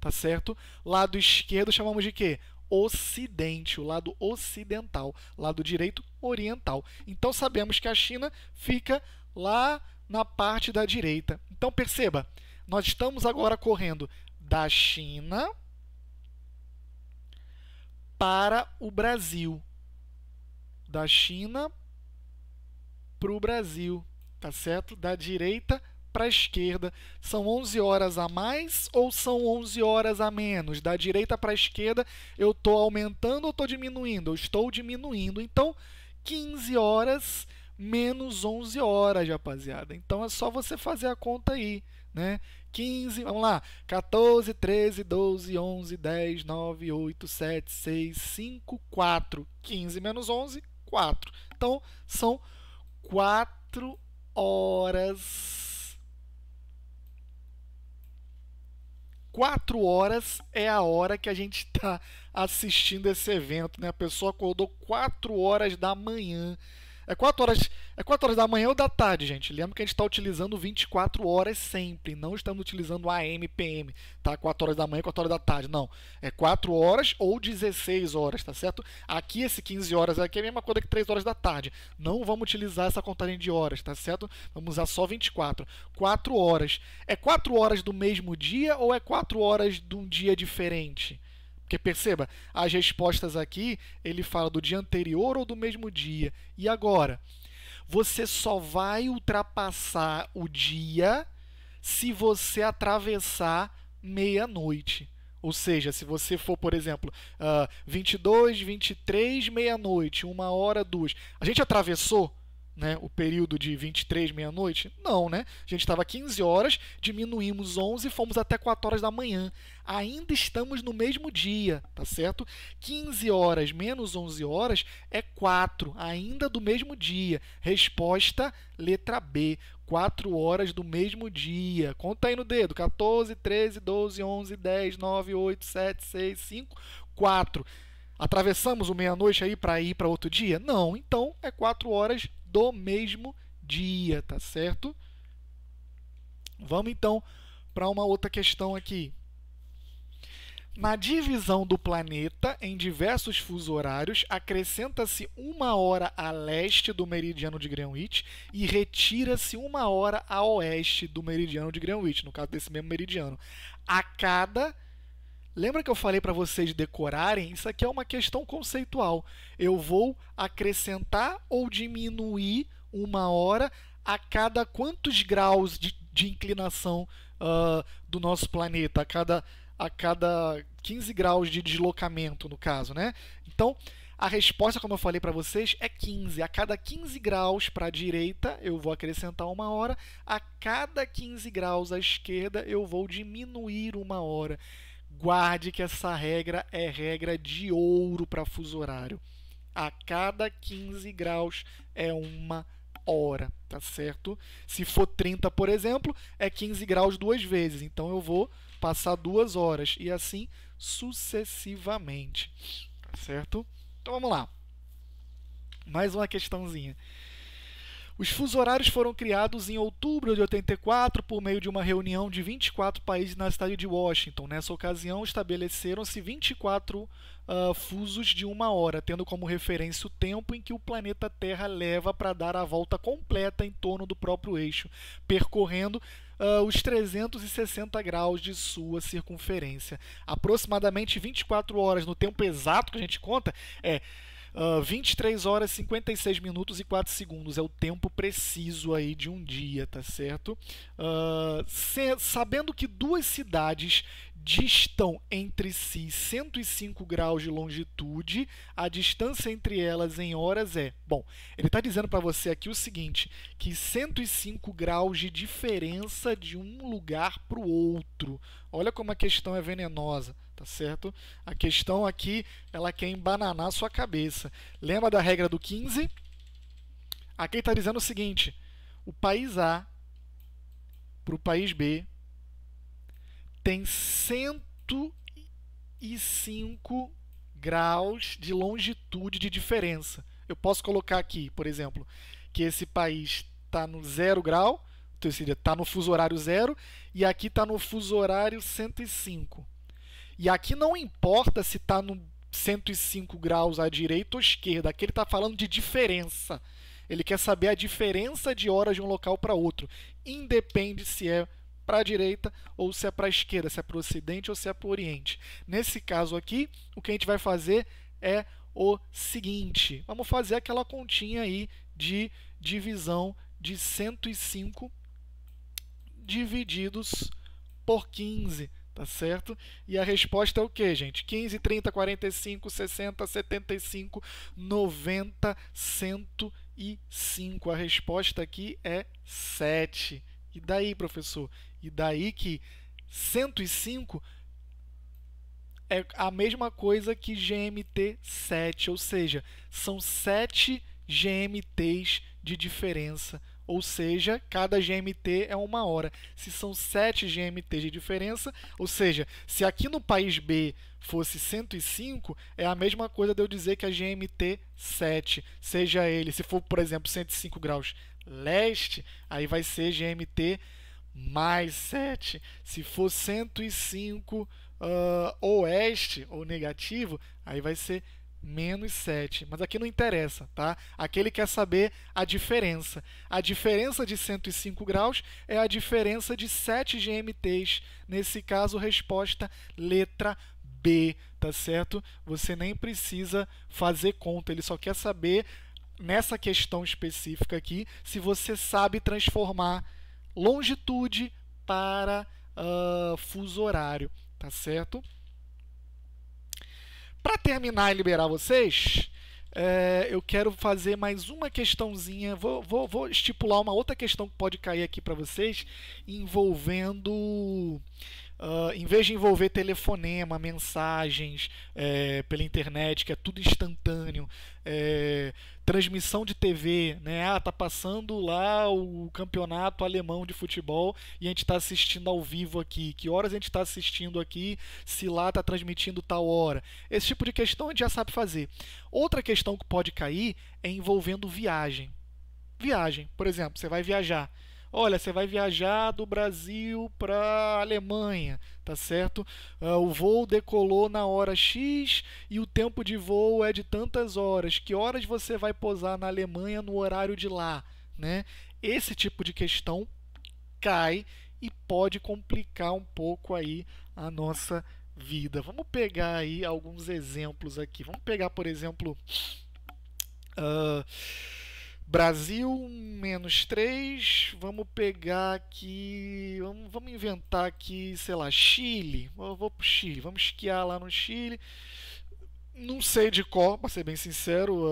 Tá certo? Lado esquerdo chamamos de quê? Ocidente, o lado ocidental. Lado direito, oriental. Então sabemos que a China fica lá na parte da direita. Então perceba, nós estamos agora correndo da China para o Brasil. Da China para o Brasil, tá certo? Da direita para a esquerda. São 11 horas a mais ou são 11 horas a menos? Da direita para a esquerda, eu estou aumentando ou estou diminuindo? Eu estou diminuindo. Então, 15 horas menos 11 horas, rapaziada. Então, é só você fazer a conta aí, né? 15, vamos lá, 14, 13, 12, 11, 10, 9, 8, 7, 6, 5, 4. 15 menos 11, 4. Então, são 4 horas. 4 horas é a hora que a gente está assistindo esse evento, né? A pessoa acordou 4 horas da manhã. É 4 horas da manhã ou da tarde, gente? Lembra que a gente está utilizando 24 horas sempre, não estamos utilizando AM, PM, tá? 4 horas da manhã, 4 horas da tarde, não. É 4 horas ou 16 horas, tá certo? Aqui, esse 15 horas aqui é a mesma coisa que 3 horas da tarde. Não vamos utilizar essa contagem de horas, tá certo? Vamos usar só 24. 4 horas. É 4 horas do mesmo dia ou é 4 horas de um dia diferente? Porque perceba, as respostas aqui, ele fala do dia anterior ou do mesmo dia. E agora? Você só vai ultrapassar o dia se você atravessar meia-noite. Ou seja, se você for, por exemplo, 22, 23, meia-noite, 1 hora, 2. A gente atravessou? né, o período de 23, meia-noite? Não, né? A gente estava 15 horas, diminuímos 11 e fomos até 4 horas da manhã. Ainda estamos no mesmo dia, tá certo? 15 horas menos 11 horas é 4, ainda do mesmo dia. Resposta, letra B. 4 horas do mesmo dia. Conta aí no dedo. 14, 13, 12, 11, 10, 9, 8, 7, 6, 5, 4. Atravessamos o meia-noite aí para ir para outro dia? Não, então é 4 horas do mesmo dia, tá certo? Vamos então para uma outra questão aqui. Na divisão do planeta em diversos fusos horários, acrescenta-se 1 hora a leste do meridiano de Greenwich e retira-se 1 hora a oeste do meridiano de Greenwich, no caso desse mesmo meridiano. A cada... Lembra que eu falei para vocês decorarem? Isso aqui é uma questão conceitual. Eu vou acrescentar ou diminuir 1 hora a cada quantos graus de inclinação do nosso planeta? A cada 15 graus de deslocamento, no caso, né? Então, a resposta, como eu falei para vocês, é 15. A cada 15 graus para a direita, eu vou acrescentar 1 hora. A cada 15 graus à esquerda, eu vou diminuir 1 hora. Guarde que essa regra é regra de ouro para fuso horário. A cada 15 graus é 1 hora, tá certo? Se for 30, por exemplo, é 15 graus 2 vezes. Então, eu vou passar 2 horas e assim sucessivamente, tá certo? Então, vamos lá. Mais uma questãozinha. Os fusos horários foram criados em outubro de 84 por meio de uma reunião de 24 países na cidade de Washington. Nessa ocasião, estabeleceram-se 24 fusos de 1 hora, tendo como referência o tempo em que o planeta Terra leva para dar a volta completa em torno do próprio eixo, percorrendo os 360 graus de sua circunferência. Aproximadamente 24 horas, no tempo exato que a gente conta, 23 horas, 56 minutos e 4 segundos. É o tempo preciso aí de um dia, tá certo? Sabendo que duas cidades distam entre si 105 graus de longitude, a distância entre elas em horas é... Bom, ele está dizendo para você aqui o seguinte, que 105 graus de diferença de um lugar para o outro. Olha como a questão é venenosa, tá certo? A questão aqui, ela quer embananar a sua cabeça. Lembra da regra do 15? Aqui está dizendo o seguinte, o país A para o país B tem 105 graus de longitude de diferença. Eu posso colocar aqui, por exemplo, que esse país está no 0 grau, ou seja, está no fuso horário 0, e aqui está no fuso horário 105. E aqui não importa se está no 105 graus à direita ou à esquerda, aqui ele está falando de diferença. Ele quer saber a diferença de horas de um local para outro. Independe se é para a direita ou se é para a esquerda, se é para o ocidente ou se é para o oriente. Nesse caso aqui, o que a gente vai fazer é o seguinte. Vamos fazer aquela continha aí de divisão de 105 divididos por 15. Tá certo? E a resposta é o que, gente? 15, 30, 45, 60, 75, 90, 105. A resposta aqui é 7. E daí, professor? E daí que 105 é a mesma coisa que GMT 7, ou seja, são 7 GMTs de diferença. Ou seja, cada GMT é 1 hora. Se são 7 GMTs de diferença, ou seja, se aqui no país B fosse 105, é a mesma coisa de eu dizer que a GMT 7, seja ele, se for, por exemplo, 105 graus leste, aí vai ser GMT mais 7. Se for 105 oeste ou negativo, aí vai ser menos 7. Mas aqui não interessa, tá? Aqui ele quer saber a diferença. A diferença de 105 graus é a diferença de 7 GMTs. Nesse caso, resposta letra B, tá certo? Você nem precisa fazer conta, ele só quer saber, nessa questão específica aqui, se você sabe transformar longitude para fuso horário, tá certo? Para terminar e liberar vocês, eu quero fazer mais uma questãozinha. Vou estipular uma outra questão que pode cair aqui para vocês, envolvendo. Em vez de envolver telefonema, mensagens pela internet, que é tudo instantâneo, transmissão de TV, né? Tá passando lá o campeonato alemão de futebol e a gente está assistindo ao vivo aqui. Que horas a gente está assistindo aqui? Se lá está transmitindo tal hora? Esse tipo de questão a gente já sabe fazer. Outra questão que pode cair é envolvendo viagem. Viagem, por exemplo, você vai viajar. Olha, você vai viajar do Brasil para a Alemanha, tá certo? O voo decolou na hora X e o tempo de voo é de tantas horas. Que horas você vai pousar na Alemanha no horário de lá, né? Esse tipo de questão cai e pode complicar um pouco aí a nossa vida. Vamos pegar aí alguns exemplos aqui. Vamos pegar, por exemplo, uh, Brasil -3, vamos pegar aqui, vamos inventar aqui, sei lá, Chile. Eu vou pro Chile, vamos esquiar lá no Chile. Não sei de cor, para ser bem sincero,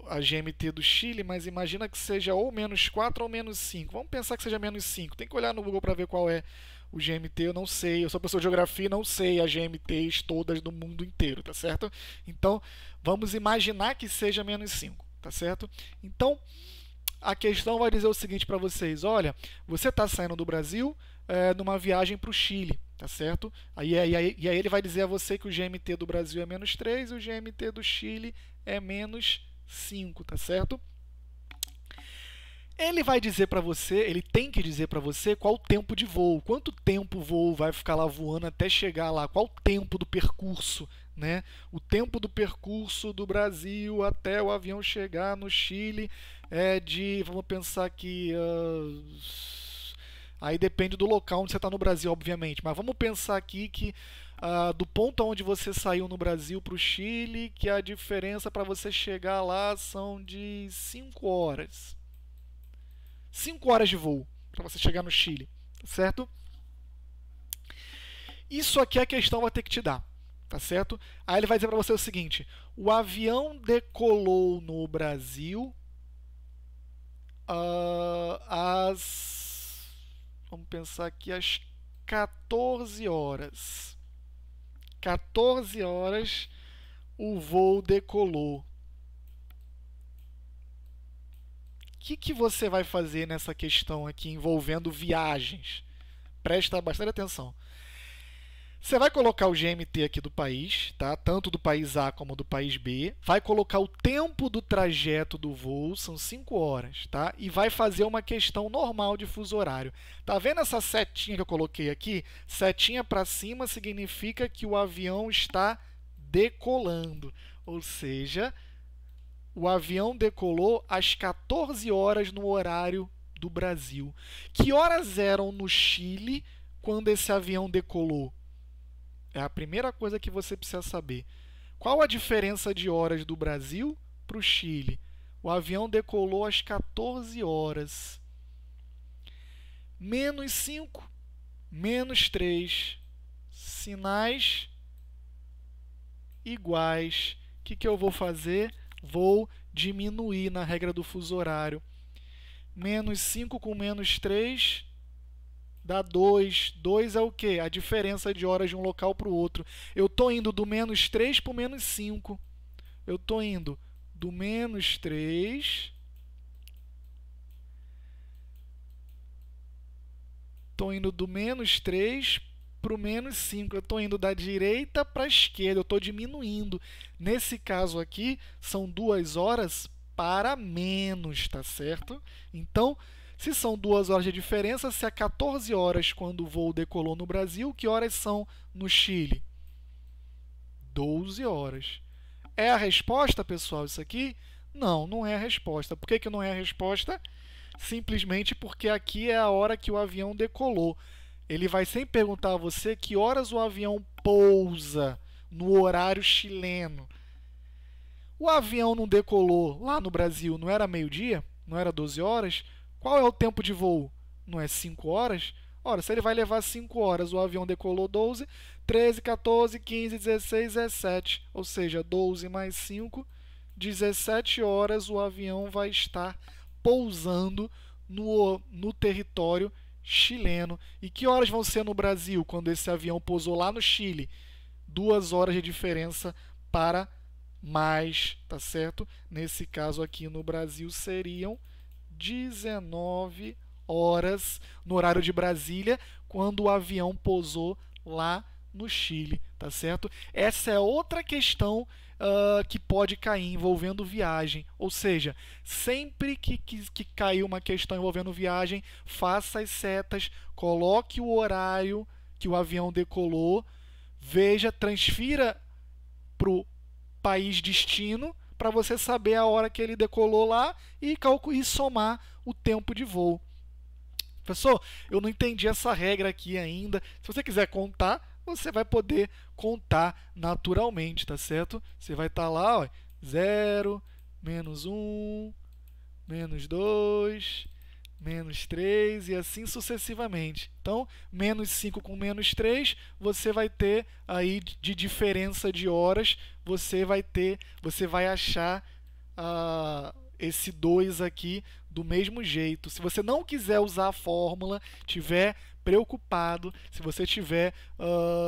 a GMT do Chile, mas imagina que seja ou -4 ou -5. Vamos pensar que seja -5. Tem que olhar no Google para ver qual é o GMT, eu não sei. Eu sou professor de geografia e não sei as GMTs todas do mundo inteiro, tá certo? Então, vamos imaginar que seja -5. Tá certo? Então, a questão vai dizer o seguinte para vocês: olha, você está saindo do Brasil numa viagem para o Chile, tá certo? E aí ele vai dizer a você que o GMT do Brasil é -3 e o GMT do Chile é -5, tá certo? Ele vai dizer para você, ele tem que dizer para você qual o tempo de voo, quanto tempo o voo vai ficar lá voando até chegar lá, qual o tempo do percurso, né? O tempo do percurso do Brasil até o avião chegar no Chile é de, vamos pensar aqui, aí depende do local onde você está no Brasil, obviamente, mas vamos pensar aqui que do ponto onde você saiu no Brasil para o Chile, que a diferença para você chegar lá são de 5 horas. 5 horas de voo para você chegar no Chile, certo? Isso aqui a questão vai ter que te dar, tá certo? Aí ele vai dizer para você o seguinte: o avião decolou no Brasil vamos pensar aqui, às 14 horas. 14 horas o voo decolou. O que você vai fazer nessa questão aqui envolvendo viagens? Presta bastante atenção. Você vai colocar o GMT aqui do país, tá? Tanto do país A como do país B. Vai colocar o tempo do trajeto do voo, são 5 horas, tá? E vai fazer uma questão normal de fuso horário. Tá vendo essa setinha que eu coloquei aqui? Setinha para cima significa que o avião está decolando, ou seja, o avião decolou às 14 horas no horário do Brasil. Que horas eram no Chile quando esse avião decolou? É a primeira coisa que você precisa saber. Qual a diferença de horas do Brasil para o Chile? O avião decolou às 14 horas. -5, -3. Sinais iguais. O que eu vou fazer? Vou diminuir na regra do fuso horário. -5 com -3 dá 2. 2 é o quê? A diferença de horas de um local para o outro. Eu estou indo do -3 para o -5. Eu estou indo do -3. Estou indo do -3 para o -5. Eu estou indo da direita para a esquerda. Eu estou diminuindo. Nesse caso aqui, são 2 horas para menos, tá certo? Então, se são 2 horas de diferença, se é 14 horas quando o voo decolou no Brasil, que horas são no Chile? 12 horas. É a resposta, pessoal, isso aqui? Não, não é a resposta. Por que não é a resposta? Simplesmente porque aqui é a hora que o avião decolou. Ele vai sempre perguntar a você que horas o avião pousa no horário chileno. O avião não decolou lá no Brasil, não era meio-dia? Não era 12 horas? Qual é o tempo de voo? Não é 5 horas? Ora, se ele vai levar 5 horas, o avião decolou 12, 13, 14, 15, 16, 17. Ou seja, 12 mais 5, 17 horas o avião vai estar pousando no território chileno. E que horas vão ser no Brasil quando esse avião pousou lá no Chile? 2 horas de diferença para mais, tá certo? Nesse caso aqui no Brasil seriam 19 horas no horário de Brasília, quando o avião pousou lá no Chile, tá certo? Essa é outra questão que pode cair envolvendo viagem, ou seja, sempre que cair uma questão envolvendo viagem, faça as setas, coloque o horário que o avião decolou, veja, transfira para o país destino para você saber a hora que ele decolou lá e somar o tempo de voo. Professor, eu não entendi essa regra aqui ainda. Se você quiser contar, você vai poder contar naturalmente, tá certo? Você vai estar lá, ó, 0, menos 1, menos 2, menos 3 e assim sucessivamente. Então, menos 5 com menos 3, você vai ter aí de diferença de horas, você vai achar esse 2 aqui do mesmo jeito. Se você não quiser usar a fórmula, tiver preocupado, se você estiver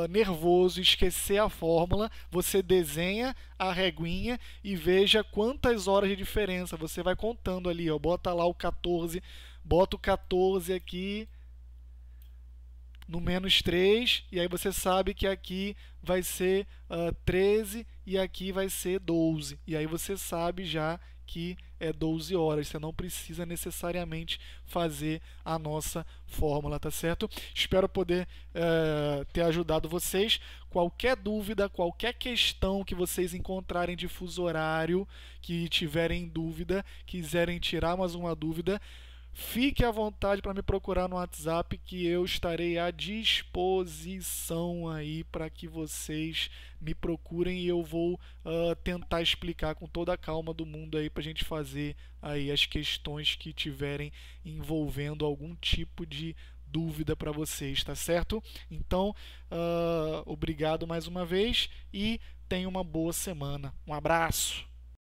nervoso e esquecer a fórmula, você desenha a reguinha e veja quantas horas de diferença. Você vai contando ali, ó, bota lá o 14, bota o 14 aqui no menos 3, e aí você sabe que aqui vai ser 13 e aqui vai ser 12. E aí você sabe já que é 12 horas. Você não precisa necessariamente fazer a nossa fórmula, tá certo? Espero poder ter ajudado vocês. Qualquer dúvida, qualquer questão que vocês encontrarem de fuso horário, que tiverem dúvida, quiserem tirar mais uma dúvida, fique à vontade para me procurar no WhatsApp, que eu estarei à disposição aí para que vocês me procurem e eu vou tentar explicar com toda a calma do mundo aí para a gente fazer aí as questões que tiverem envolvendo algum tipo de dúvida para vocês, tá certo? Então, obrigado mais uma vez e tenha uma boa semana. Um abraço!